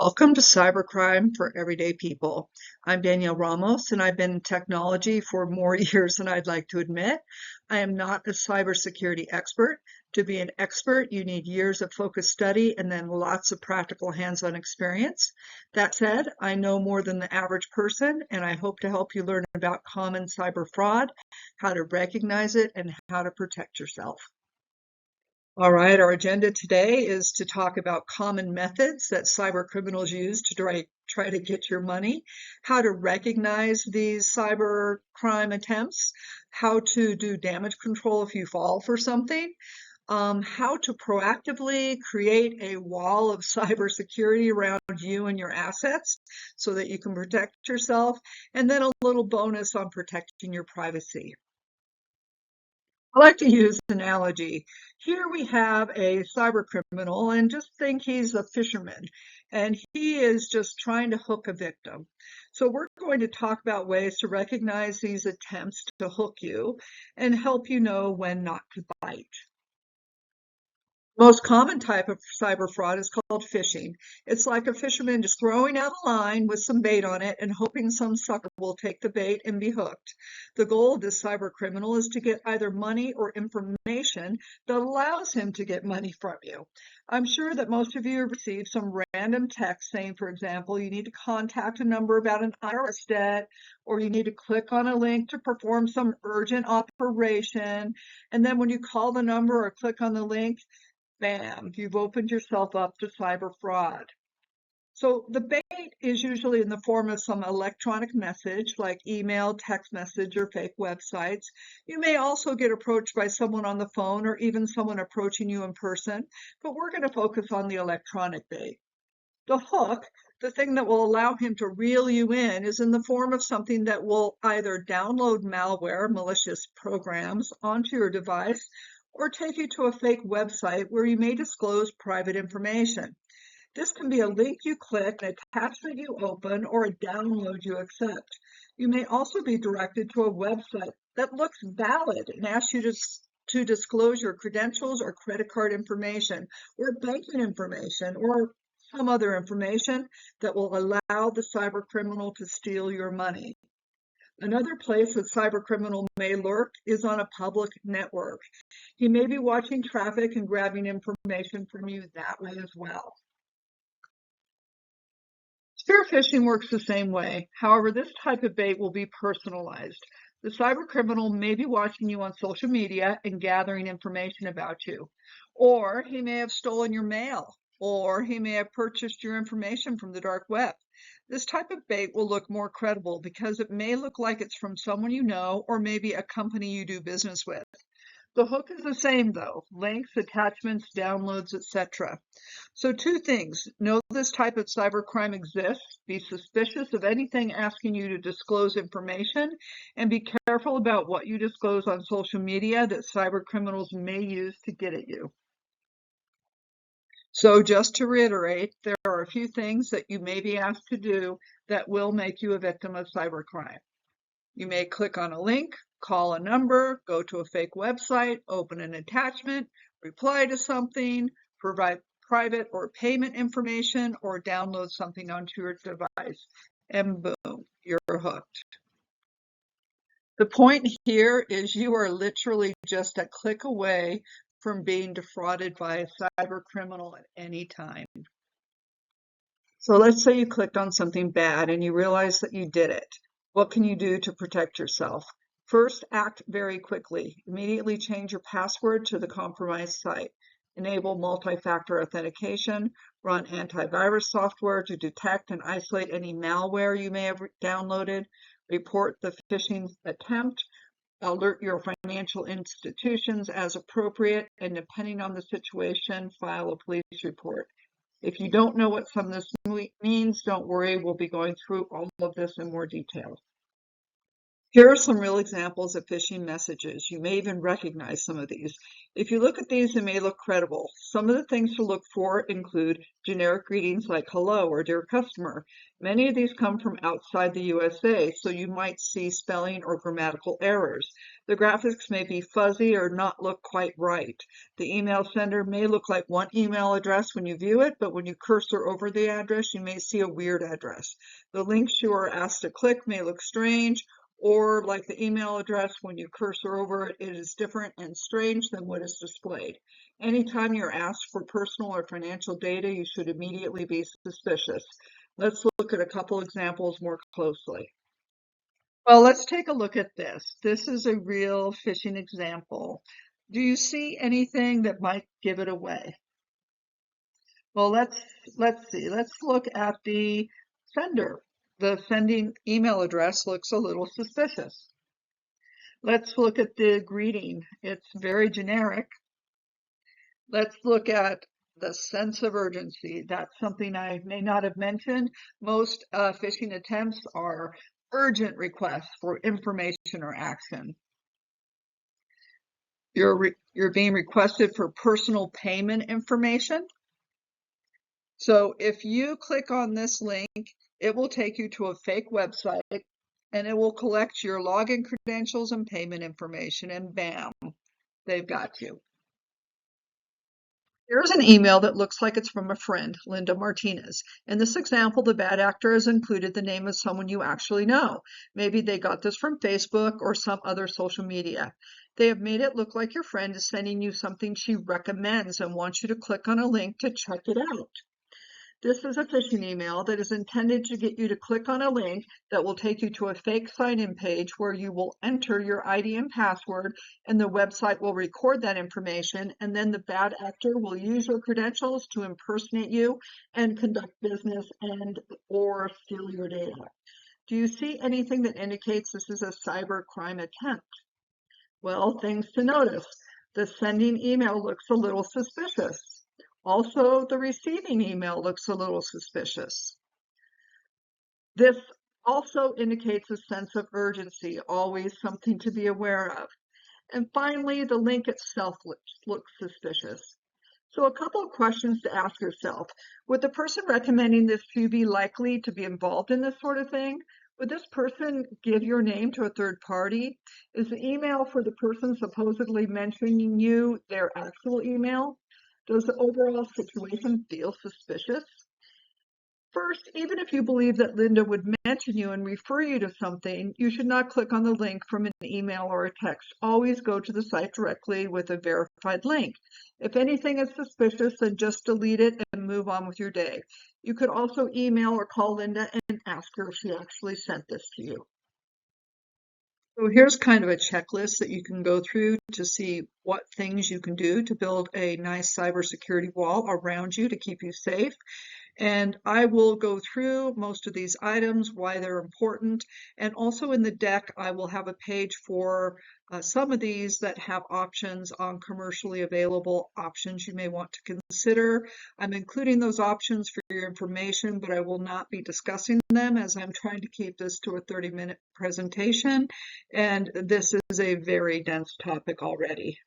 Welcome to Cybercrime for Everyday People. I'm Danielle Ramos, and I've been in technology for more years than I'd like to admit. I am not a cybersecurity expert. To be an expert, you need years of focused study and then lots of practical hands-on experience. That said, I know more than the average person, and I hope to help you learn about common cyber fraud, how to recognize it, and how to protect yourself. All right, our agenda today is to talk about common methods that cyber criminals use to try to get your money, how to recognize these cyber crime attempts, how to do damage control if you fall for something, how to proactively create a wall of cybersecurity around you and your assets so that you can protect yourself, and then a little bonus on protecting your privacy. I like to use an analogy. Here we have a cyber criminal, and just think he's a fisherman, and he is just trying to hook a victim. So we're going to talk about ways to recognize these attempts to hook you and help you know when not to bite. Most common type of cyber fraud is called phishing. It's like a fisherman just throwing out a line with some bait on it and hoping some sucker will take the bait and be hooked. The goal of this cyber criminal is to get either money or information that allows him to get money from you. I'm sure that most of you have received some random text saying, for example, you need to contact a number about an IRS debt, or you need to click on a link to perform some urgent operation. And then when you call the number or click on the link, bam, you've opened yourself up to cyber fraud. So the bait is usually in the form of some electronic message like email, text message, or fake websites. You may also get approached by someone on the phone or even someone approaching you in person, but we're going to focus on the electronic bait. The hook, the thing that will allow him to reel you in, is in the form of something that will either download malware, malicious programs, onto your device, or take you to a fake website where you may disclose private information. This can be a link you click, an attachment you open, or a download you accept. You may also be directed to a website that looks valid and asks you to disclose your credentials or credit card information, or banking information, or some other information that will allow the cyber criminal to steal your money. Another place a cyber criminal may lurk is on a public network. He may be watching traffic and grabbing information from you that way as well. Spear phishing works the same way. However, this type of bait will be personalized. The cyber criminal may be watching you on social media and gathering information about you. Or he may have stolen your mail. Or he may have purchased your information from the dark web. This type of bait will look more credible because it may look like it's from someone you know or maybe a company you do business with. The hook is the same though, links, attachments, downloads, etc. So two things: know this type of cybercrime exists, be suspicious of anything asking you to disclose information, and be careful about what you disclose on social media that cyber criminals may use to get at you. So just to reiterate, there are a few things that you may be asked to do that will make you a victim of cybercrime. You may click on a link, call a number, go to a fake website, open an attachment, reply to something, provide private or payment information, or download something onto your device, and boom, you're hooked. The point here is you are literally just a click away from being defrauded by a cyber criminal at any time. So let's say you clicked on something bad and you realize that you did it. What can you do to protect yourself? First, act very quickly. Immediately change your password to the compromised site. Enable multi-factor authentication. Run antivirus software to detect and isolate any malware you may have downloaded. Report the phishing attempt. Alert your financial institutions as appropriate, and depending on the situation, file a police report. If you don't know what some of this means, don't worry, we'll be going through all of this in more detail. Here are some real examples of phishing messages. You may even recognize some of these. If you look at these, they may look credible. Some of the things to look for include generic greetings like hello or dear customer. Many of these come from outside the USA, so you might see spelling or grammatical errors. The graphics may be fuzzy or not look quite right. The email sender may look like one email address when you view it, but when you cursor over the address, you may see a weird address. The links you are asked to click may look strange, or like the email address, when you cursor over it, it is different and strange than what is displayed. Anytime you're asked for personal or financial data, you should immediately be suspicious. Let's look at a couple examples more closely. Well, let's take a look at this. This is a real phishing example. Do you see anything that might give it away? Well, let's see. Let's look at the sender. The sending email address looks a little suspicious. Let's look at the greeting. It's very generic. Let's look at the sense of urgency. That's something I may not have mentioned. Most phishing attempts are urgent requests for information or action. You're being requested for personal payment information. So if you click on this link, it will take you to a fake website and it will collect your login credentials and payment information, and bam, they've got you. Here's an email that looks like it's from a friend, Linda Martinez. In this example, the bad actor has included the name of someone you actually know. Maybe they got this from Facebook or some other social media. They have made it look like your friend is sending you something she recommends and wants you to click on a link to check it out. This is a phishing email that is intended to get you to click on a link that will take you to a fake sign-in page where you will enter your ID and password, and the website will record that information, and then the bad actor will use your credentials to impersonate you and conduct business and or steal your data. Do you see anything that indicates this is a cyber crime attempt? Well, things to notice. The sending email looks a little suspicious. Also, the receiving email looks a little suspicious. This also indicates a sense of urgency, always something to be aware of. And finally, the link itself looks suspicious. So a couple of questions to ask yourself. Would the person recommending this to you be likely to be involved in this sort of thing? Would this person give your name to a third party? Is the email for the person supposedly mentioning you their actual email? Does the overall situation feel suspicious? First, even if you believe that Linda would mention you and refer you to something, you should not click on the link from an email or a text. Always go to the site directly with a verified link. If anything is suspicious, then just delete it and move on with your day. You could also email or call Linda and ask her if she actually sent this to you. So here's kind of a checklist that you can go through to see what things you can do to build a nice cybersecurity wall around you to keep you safe. And I will go through most of these items, why they're important. And also in the deck, I will have a page for some of these that have options on commercially available options you may want to consider. I'm including those options for your information, but I will not be discussing them as I'm trying to keep this to a 30-minute presentation. And this is a very dense topic already.